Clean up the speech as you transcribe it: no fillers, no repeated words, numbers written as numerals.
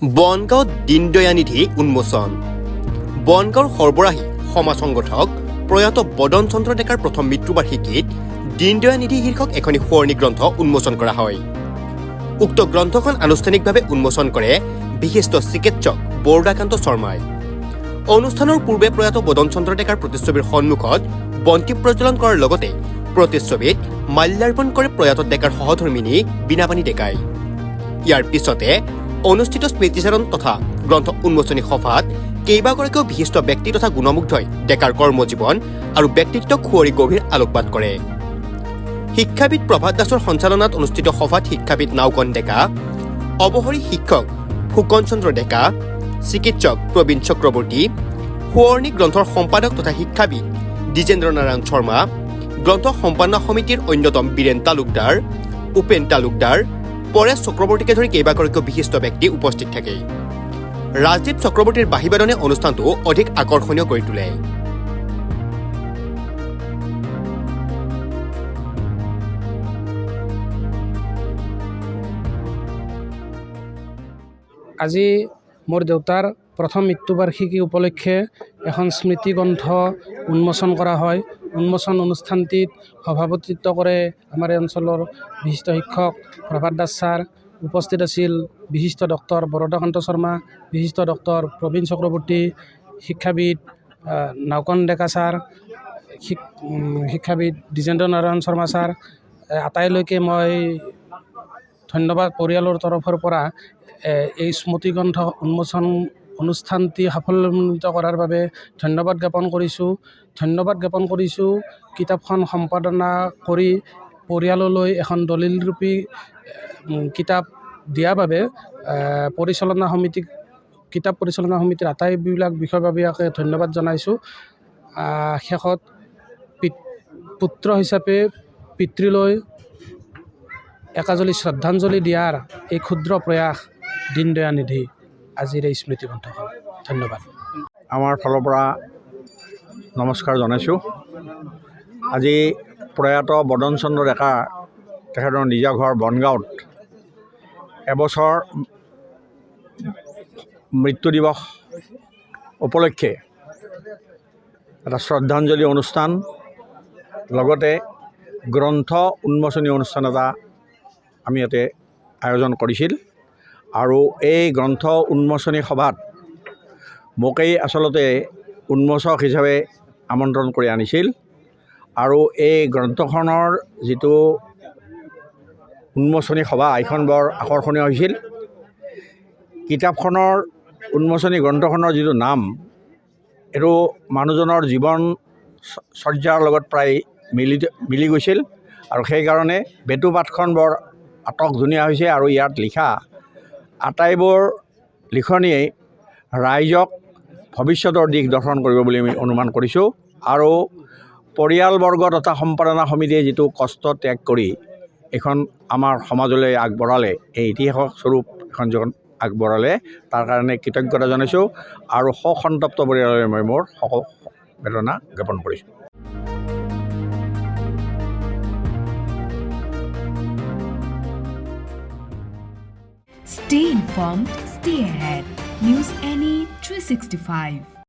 বনগাঁৱত দীনদয়ানিধি উন্মোচন। বনগাঁৱৰ সৰ্বৰাহী সমাজ সংগঠক প্ৰয়াত বদন চন্দ্ৰ ডেকাৰ প্ৰথম মৃত্যুবাৰ্ষিকীত দীনদয়ানিধি শীৰ্ষক এখনি সোঁৱৰণী গ্ৰন্থ উন্মোচন কৰা হয়। উক্ত গ্ৰন্থখন আনুষ্ঠানিকভাৱে উন্মোচন কৰে বিশিষ্ট চিকিৎসক বৰদাকান্ত শৰ্মাই। অনুষ্ঠানৰ পূৰ্বে প্ৰয়াত বদন চন্দ্ৰ ডেকাৰ প্ৰতিচ্ছবিৰ সন্মুখত বন্তি প্ৰজ্বলন কৰাৰ লগতে প্ৰতিচ্ছবিত মাল্যাৰ্পণ কৰে প্ৰয়াত ডেকাৰ সহধৰ্মিনী বীণাপাণি ডেকাই। ইয়াৰ পিছতে অনুষ্ঠিত স্মৃতিচাৰণ তথা গ্ৰন্থ উন্মোচনী সভাত কেইবাগৰাকীও বিশিষ্ট ব্যক্তি তথা গুণমুগ্ধই ডেকাৰ কৰ্মজীৱন আৰু ব্যক্তিত্বক সুঁৱৰি গভীৰ আলোকপাত কৰে। শিক্ষাবিদ প্ৰভাত দাসৰ সঞ্চালনাত অনুষ্ঠিত সভাত শিক্ষাবিদ নাওকন ডেকা, অৱসৰী শিক্ষক ফুকন চন্দ্ৰ ডেকা, চিকিৎসক প্ৰবীণ চক্ৰৱৰ্তী, সোঁৱৰণী গ্ৰন্থৰ সম্পাদক তথা শিক্ষাবিদ দ্বিজেন্দ্ৰ নাৰায়ণ শৰ্মা, গ্ৰন্থ সম্পাদনা সমিতিৰ অন্যতম বীৰেন তালুকদাৰ, উপেন তালুকদাৰ, পৰেশ চক্ৰৱৰ্তীকে ধৰি কেইবাগৰাকীও বিশিষ্ট ব্যক্তি উপস্থিত থাকে। ৰাজদীপ চক্ৰৱৰ্তীৰ বাঁহীবাদনে অনুষ্ঠানটো অধিক আকৰ্ষণীয় কৰি তোলে। আজি মোৰ দেউতাৰ প্ৰথম মৃত্যুবাৰ্ষিকী উপলক্ষে এখন স্মৃতিগ্ৰন্থ উন্মোচন কৰা হয়। উন্মোচন অনুষ্ঠানটিত সভাপতিত্ব কৰে আমাৰ এই অঞ্চলৰ বিশিষ্ট শিক্ষক প্ৰভাত দাস ছাৰ। উপস্থিত আছিল বিশিষ্ট ডক্টৰ বৰদাকান্ত শৰ্মা, বিশিষ্ট ডক্টৰ প্ৰবীণ চক্ৰৱৰ্তী, শিক্ষাবিদ নাওকন ডেকা ছাৰ, শিক্ষাবিদ দ্বিজেন্দ্ৰ নাৰায়ণ শৰ্মা ছাৰ। আটাইলৈকে মই ধন্যবাদ পৰিয়ালৰ তৰফৰ পৰা এই স্মৃতিগ্ৰন্থ উন্মোচন অনুষ্ঠানটি সাফল্যমণ্ডিত কৰাৰ বাবে ধন্যবাদ জ্ঞাপন কৰিছোঁ। কিতাপখন সম্পাদনা কৰি পৰিয়াললৈ এখন দলিলৰূপী কিতাপ দিয়াৰ বাবে কিতাপ পৰিচালনা সমিতিৰ আটাইবিলাক বিষয়ববীয়াকে ধন্যবাদ জনাইছোঁ। শেষত পুত্ৰ হিচাপে পিতৃলৈ একাঁজলি শ্ৰদ্ধাঞ্জলি দিয়াৰ এই ক্ষুদ্ৰ প্ৰয়াস দীনদয়ানিধি আজিৰ এই স্মৃতিগ্ৰন্থখন। ধন্যবাদ। আমাৰ ফালৰ পৰা নমস্কাৰ জনাইছোঁ। আজি প্ৰয়াত বদন চন্দ্ৰ ডেকা তেখেতৰ নিজা ঘৰ বনগাঁৱত এবছৰ মৃত্যু দিৱস উপলক্ষে এটা শ্ৰদ্ধাঞ্জলি অনুষ্ঠান লগতে গ্ৰন্থ উন্মোচনী অনুষ্ঠান এটা আমি ইয়াতে আয়োজন কৰিছিল। আৰু এই গ্ৰন্থ উন্মোচনী সভাত মোকেই আচলতে উন্মোচক হিচাপে আমন্ত্ৰণ কৰি আনিছিল। আৰু এই গ্ৰন্থখনৰ যিটো উন্মোচনী সভা এইখন বৰ আকৰ্ষণীয় হৈছিল। কিতাপখনৰ উন্মোচনী গ্ৰন্থখনৰ যিটো নাম, এইটো মানুহজনৰ জীৱনচৰ্যাৰ লগত প্ৰায় মিলি গৈছিল আৰু সেইকাৰণে বেতুপাতখন বৰ আটক ধুনীয়া হৈছে। আৰু ইয়াত লিখা আটাইবোৰ লিখনিয়েই ৰাইজক ভৱিষ্যতৰ দিশ দৰ্শন কৰিব বুলি আমি অনুমান কৰিছোঁ। আৰু পৰিয়ালবৰ্গ তথা সম্পাদনা সমিতিয়ে যিটো কষ্ট ত্যাগ কৰি এইখন আমাৰ সমাজলৈ আগবঢ়ালে, এই ইতিহাসক স্বৰূপ এখন যখন আগবঢ়ালে, তাৰ কাৰণে কৃতজ্ঞতা জনাইছোঁ আৰু শোকসন্তপ্ত পৰিয়াললৈ মই মোৰ বেদনা জ্ঞাপন কৰিছোঁ। Stay informed, stay ahead. News NE 365.